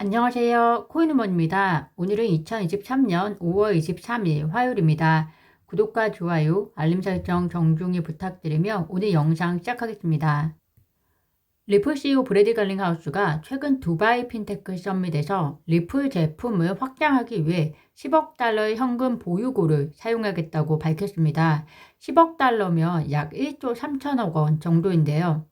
안녕하세요. 코인우먼입니다. 오늘은 2023년 5월 23일 화요일입니다. 구독과 좋아요, 알림 설정 정중히 부탁드리며 오늘 영상 시작하겠습니다. 리플 CEO 브래디 갈링하우스가 최근 두바이 핀테크 서밋에서 리플 제품을 확장하기 위해 10억 달러의 현금 보유고를 사용하겠다고 밝혔습니다. 10억 달러면 약 1조 3천억 원 정도인데요.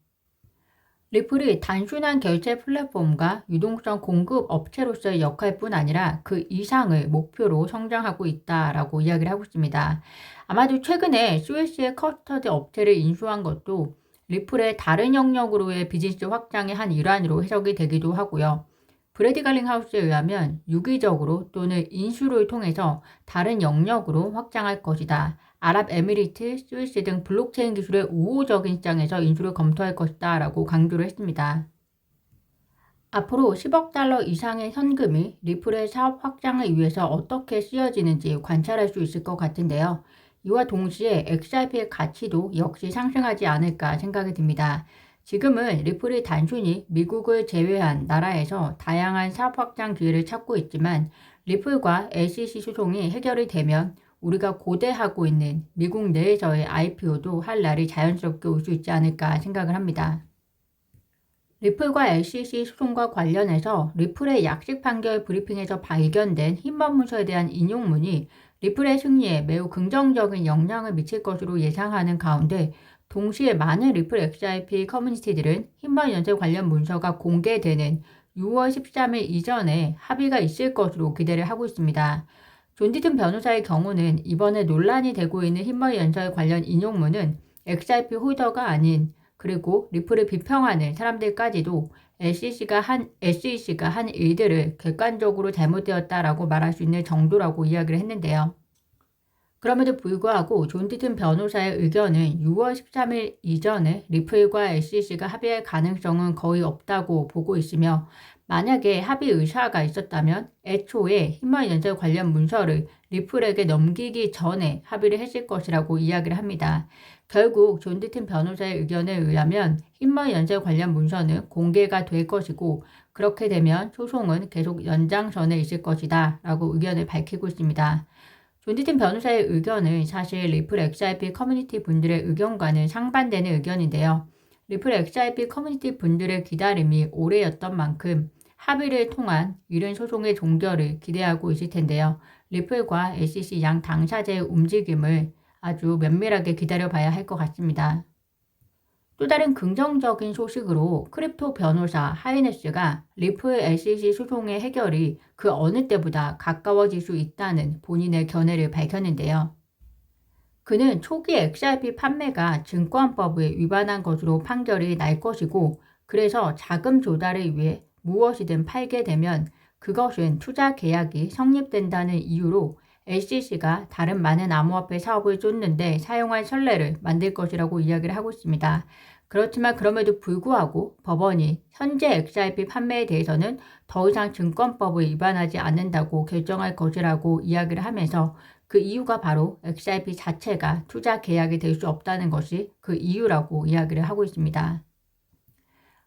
리플이 단순한 결제 플랫폼과 유동성 공급 업체로서의 역할뿐 아니라 그 이상을 목표로 성장하고 있다라고 이야기를 하고 있습니다. 아마도 최근에 스위스의 커스터디 업체를 인수한 것도 리플의 다른 영역으로의 비즈니스 확장의 한 일환으로 해석이 되기도 하고요. 브래디 갈링하우스에 의하면 유기적으로 또는 인수를 통해서 다른 영역으로 확장할 것이다. 아랍에미리트, 스위스 등 블록체인 기술의 우호적인 시장에서 인수를 검토할 것이다 라고 강조를 했습니다. 앞으로 10억 달러 이상의 현금이 리플의 사업 확장을 위해서 어떻게 쓰여지는지 관찰할 수 있을 것 같은데요. 이와 동시에 XRP의 가치도 역시 상승하지 않을까 생각이 듭니다. 지금은 리플이 단순히 미국을 제외한 나라에서 다양한 사업 확장 기회를 찾고 있지만 리플과 SEC 소송이 해결이 되면 우리가 고대하고 있는 미국 내에서의 IPO도 할 날이 자연스럽게 올 수 있지 않을까 생각을 합니다. 리플과 SEC 소송과 관련해서 리플의 약식 판결 브리핑에서 발견된 힘번 문서에 대한 인용문이 리플의 승리에 매우 긍정적인 영향을 미칠 것으로 예상하는 가운데 동시에 많은 리플 XRP 커뮤니티들은 힘번 연쇄 관련 문서가 공개되는 6월 13일 이전에 합의가 있을 것으로 기대를 하고 있습니다. 존 디튼 변호사의 경우는 이번에 논란이 되고 있는 힘번 연설 관련 인용문은 XRP 홀더가 아닌 그리고 리플을 비평하는 사람들까지도 SEC가 한 일들을 객관적으로 잘못되었다라고 말할 수 있는 정도라고 이야기를 했는데요. 그럼에도 불구하고 존 디튼 변호사의 의견은 6월 13일 이전에 리플과 SEC가 합의할 가능성은 거의 없다고 보고 있으며 만약에 합의 의사가 있었다면 애초에 힘번 연설 관련 문서를 리플에게 넘기기 전에 합의를 했을 것이라고 이야기를 합니다. 결국 존 디튼 변호사의 의견에 의하면 힘번 연설 관련 문서는 공개가 될 것이고 그렇게 되면 소송은 계속 연장선에 있을 것이다 라고 의견을 밝히고 있습니다. 존 디튼 변호사의 의견은 사실 리플 XRP 커뮤니티 분들의 의견과는 상반되는 의견인데요. 리플 XRP 커뮤니티 분들의 기다림이 오래였던 만큼 합의를 통한 이른 소송의 종결을 기대하고 있을 텐데요. 리플과 SEC 양 당사자의 움직임을 아주 면밀하게 기다려봐야 할 것 같습니다. 또 다른 긍정적인 소식으로 크립토 변호사 하이네스가 리플 SEC 소송의 해결이 그 어느 때보다 가까워질 수 있다는 본인의 견해를 밝혔는데요. 그는 초기 XRP 판매가 증권법에 위반한 것으로 판결이 날 것이고 그래서 자금 조달을 위해 무엇이든 팔게 되면 그것은 투자 계약이 성립된다는 이유로 SEC가 다른 많은 암호화폐 사업을 쫓는데 사용할 선례를 만들 것이라고 이야기를 하고 있습니다. 그렇지만 그럼에도 불구하고 법원이 현재 XRP 판매에 대해서는 더 이상 증권법을 위반하지 않는다고 결정할 것이라고 이야기를 하면서 그 이유가 바로 XRP 자체가 투자 계약이 될 수 없다는 것이 그 이유라고 이야기를 하고 있습니다.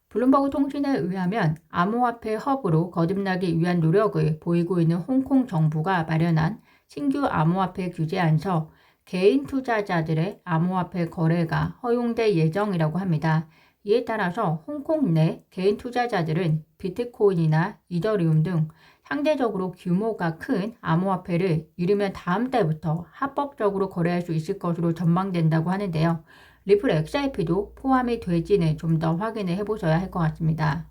블룸버그 통신에 의하면 암호화폐 허브로 거듭나기 위한 노력을 보이고 있는 홍콩 정부가 마련한 신규 암호화폐 규제안서 개인 투자자들의 암호화폐 거래가 허용될 예정이라고 합니다. 이에 따라서 홍콩 내 개인 투자자들은 비트코인이나 이더리움 등 상대적으로 규모가 큰 암호화폐를 이르면 다음 달부터 합법적으로 거래할 수 있을 것으로 전망된다고 하는데요. 리플 XRP도 포함이 될지는 좀 더 확인을 해보셔야 할 것 같습니다.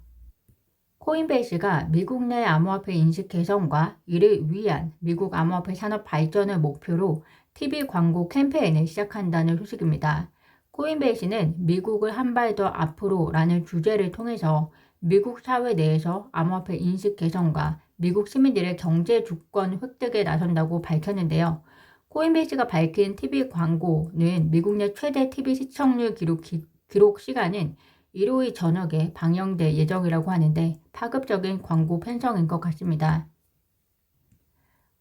코인베이스가 미국 내 암호화폐 인식 개선과 이를 위한 미국 암호화폐 산업 발전을 목표로 TV 광고 캠페인을 시작한다는 소식입니다. 코인베이스는 미국을 한 발 더 앞으로라는 주제를 통해서 미국 사회 내에서 암호화폐 인식 개선과 미국 시민들의 경제 주권 획득에 나선다고 밝혔는데요. 코인베이스가 밝힌 TV 광고는 미국 내 최대 TV 시청률 기록 시간은 일요일 저녁에 방영될 예정이라고 하는데 파급적인 광고 편성인 것 같습니다.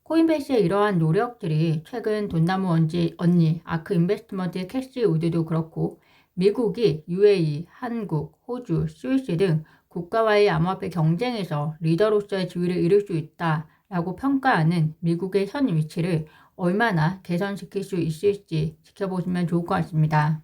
코인베이스의 이러한 노력들이 최근 돈나무 언니, 아크 인베스트먼트 캐시 우드도 그렇고 미국이 UAE, 한국, 호주, 스위스 등 국가와의 암호화폐 경쟁에서 리더로서의 지위를 이룰 수 있다라고 평가하는 미국의 현 위치를 얼마나 개선시킬 수 있을지 지켜보시면 좋을 것 같습니다.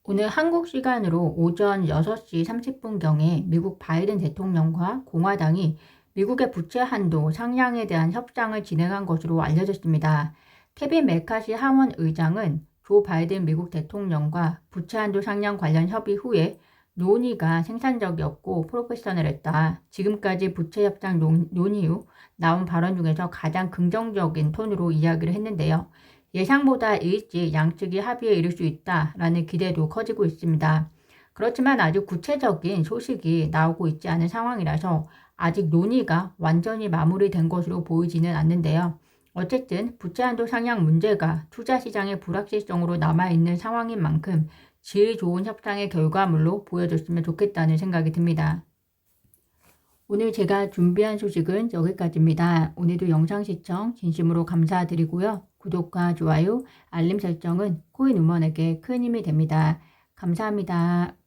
오늘 한국 시간으로 오전 6시 30분경에 미국 바이든 대통령과 공화당이 미국의 부채 한도 상향에 대한 협상을 진행한 것으로 알려졌습니다. 케빈 메카시 하원 의장은 조 바이든 미국 대통령과 부채 한도 상향 관련 협의 후에 논의가 생산적이었고 프로페셔널했다. 지금까지 부채 협상 논의 후 나온 발언 중에서 가장 긍정적인 톤으로 이야기를 했는데요. 예상보다 일찍 양측이 합의에 이를 수 있다라는 기대도 커지고 있습니다. 그렇지만 아직 구체적인 소식이 나오고 있지 않은 상황이라서 아직 논의가 완전히 마무리된 것으로 보이지는 않는데요. 어쨌든 부채 한도 상향 문제가 투자 시장의 불확실성으로 남아있는 상황인 만큼 질 좋은 협상의 결과물로 보여줬으면 좋겠다는 생각이 듭니다. 오늘 제가 준비한 소식은 여기까지입니다. 오늘도 영상 시청 진심으로 감사드리고요. 구독과 좋아요, 알림 설정은 코인 우먼에게 큰 힘이 됩니다. 감사합니다.